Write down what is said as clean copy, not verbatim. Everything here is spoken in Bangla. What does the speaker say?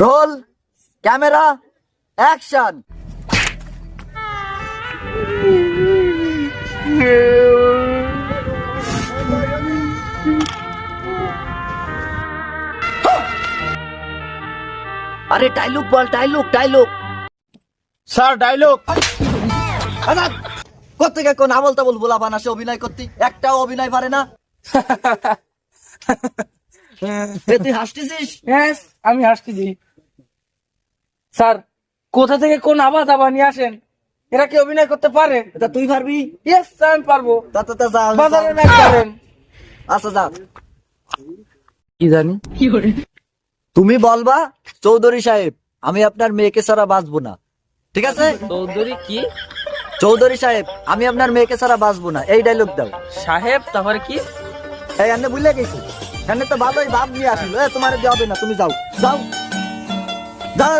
Role camera action. আরে ডায়লগ বল, ডায়লগ। Sir dialogue. কোথেকে কোন আবল তাবল বলা বানাসে অভিনয় করতে, একটাও অভিনয় পারে না। তুই হাসতেছিস? ইয়েস, আমি হাসতেছি। স্যার কোথা থেকে কোন আবার দাবা নিয়ে আসেন? এরা কি অভিনয় করতে পারে? তা তুই পারবি? ইয়েস স্যার, আমি পারবো। তা যা বাজারে না করেন। আচ্ছা যা। কি জানি তুমি বলবা চৌধুরী সাহেব আমি আপনার মেয়েকে ছাড়া বাঁচবো না, ঠিক আছে? চৌধুরী কি চৌধুরী সাহেব আমি আপনার মেয়েকে ছাড়া বাঁচবো না, এই ডায়লগ দাও। সাহেব? তারপরে কি? এই আন্নে বুঝলে গেছি, এখানে তো ভালোই ভাব নিয়ে আসিল। তোমার দেওয়া হবে না, তুমি যাও যাও যাও।